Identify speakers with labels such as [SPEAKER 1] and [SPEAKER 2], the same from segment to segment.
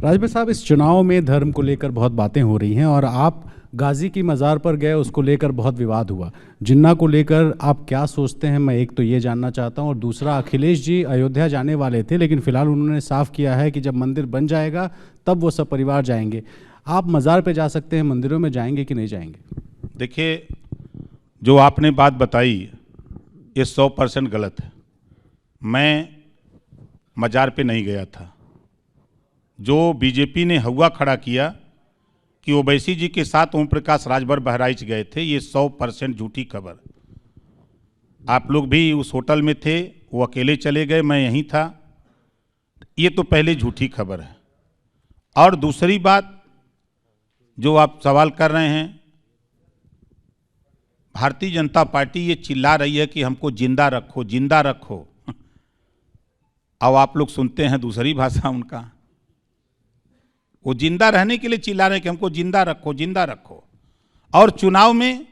[SPEAKER 1] राजभर साहब, इस चुनाव में धर्म को लेकर बहुत बातें हो रही हैं और आप गाजी की मज़ार पर गए, उसको लेकर बहुत विवाद हुआ। जिन्ना को लेकर आप क्या सोचते हैं, मैं एक तो ये जानना चाहता हूं, और दूसरा, अखिलेश जी अयोध्या जाने वाले थे लेकिन फिलहाल उन्होंने साफ किया है कि जब मंदिर बन जाएगा तब वो सब परिवार जाएंगे। आप मज़ार पे जा सकते हैं, मंदिरों में जाएंगे कि नहीं जाएंगे?
[SPEAKER 2] देखिए, जो आपने बात बताई ये 100% गलत है। मैं मज़ार पे नहीं गया था। जो बीजेपी ने हवा खड़ा किया कि ओवैसी जी के साथ ओम प्रकाश राजभर बहराइच गए थे, ये 100% झूठी खबर। आप लोग भी उस होटल में थे, वो अकेले चले गए, मैं यहीं था, ये तो पहले झूठी खबर है। और दूसरी बात जो आप सवाल कर रहे हैं, भारतीय जनता पार्टी ये चिल्ला रही है कि हमको जिंदा रखो, जिंदा रखो। अब आप लोग सुनते हैं दूसरी भाषा उनका, वो जिंदा रहने के लिए चिल्ला रहे हैं कि हमको जिंदा रखो, जिंदा रखो। और चुनाव में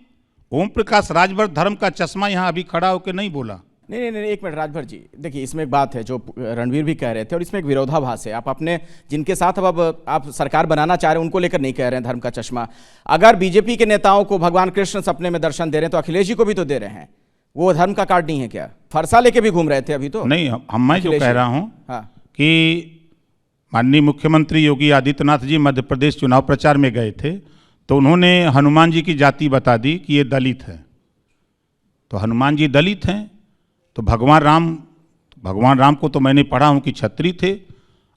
[SPEAKER 2] ओम प्रकाश राजभर धर्म का चश्मा यहाँ अभी खड़ा होकर नहीं बोला।
[SPEAKER 3] नहीं, एक मिनट राजभर जी, देखिए इसमें एक बात है जो रणवीर भी कह रहे थे और इसमें एक विरोधाभास है। आप अपने जिनके साथ अब आप सरकार बनाना चाह रहे हैं उनको लेकर नहीं कह रहे हैं धर्म का चश्मा। अगर बीजेपी के नेताओं को भगवान कृष्ण सपने में दर्शन दे रहे हैं तो अखिलेश जी को भी तो दे रहे हैं, वो धर्म का कार्ड नहीं है क्या? फरसा लेके भी घूम रहे थे अभी तो।
[SPEAKER 2] नहीं, मैं जो कह रहा हूँ
[SPEAKER 3] हाँ,
[SPEAKER 2] कि माननीय मुख्यमंत्री योगी आदित्यनाथ जी मध्य प्रदेश चुनाव प्रचार में गए थे तो उन्होंने हनुमान जी की जाति बता दी कि ये दलित है। तो हनुमान जी दलित हैं तो भगवान राम को तो मैंने पढ़ा हूँ कि क्षत्रिय थे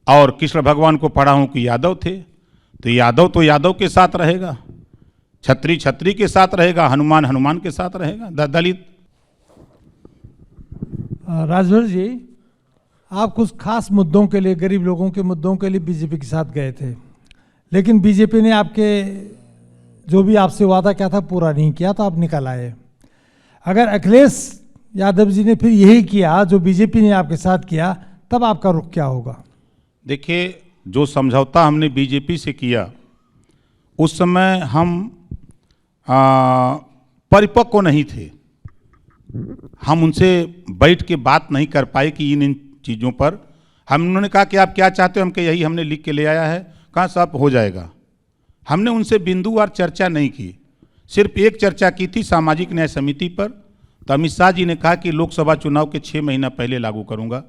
[SPEAKER 2] और कृष्ण भगवान को पढ़ा हूँ कि यादव थे। तो यादव के साथ रहेगा, क्षत्रिय के साथ रहेगा, हनुमान के साथ रहेगा, दलित।
[SPEAKER 4] राजभर जी, आप कुछ खास मुद्दों के लिए, गरीब लोगों के मुद्दों के लिए बीजेपी के साथ गए थे, लेकिन बीजेपी ने आपके जो भी आपसे वादा किया था पूरा नहीं किया तो आप निकल आए। अगर अखिलेश यादव जी ने फिर यही किया जो बीजेपी ने आपके साथ किया, तब आपका रुख क्या होगा? देखिए,
[SPEAKER 2] जो समझौता हमने बीजेपी से किया उस समय हम परिपक्व नहीं थे। हम उनसे बैठ के बात नहीं कर पाए कि इन चीज़ों पर। उन्होंने कहा कि आप क्या चाहते हो, हम कहा यही हमने लिख के ले आया है, कहाँ सब हो जाएगा। हमने उनसे बिंदुवार चर्चा नहीं की, सिर्फ एक चर्चा की थी सामाजिक न्याय समिति पर। तो अमित शाह जी ने कहा कि लोकसभा चुनाव के 6 महीना पहले लागू करूंगा।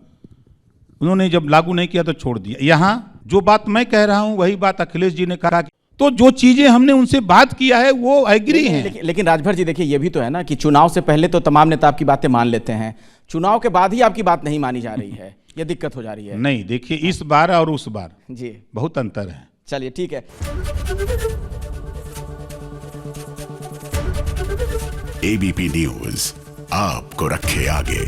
[SPEAKER 2] उन्होंने जब लागू नहीं किया तो छोड़ दिया। यहाँ जो बात मैं कह रहा हूँ वही बात अखिलेश जी ने कहा। तो जो चीजें हमने उनसे बात किया है वो एग्री हैं।
[SPEAKER 3] लेकिन राजभर जी देखिए, ये भी तो है ना कि चुनाव से पहले तो तमाम नेता आपकी बातें मान लेते हैं, चुनाव के बाद ही आपकी बात नहीं मानी जा रही है, ये दिक्कत हो जा रही है।
[SPEAKER 2] नहीं, देखिए, इस बार और उस बार
[SPEAKER 3] जी
[SPEAKER 2] बहुत अंतर है।
[SPEAKER 3] चलिए ठीक है।
[SPEAKER 5] एबीपी न्यूज आपको रखे आगे।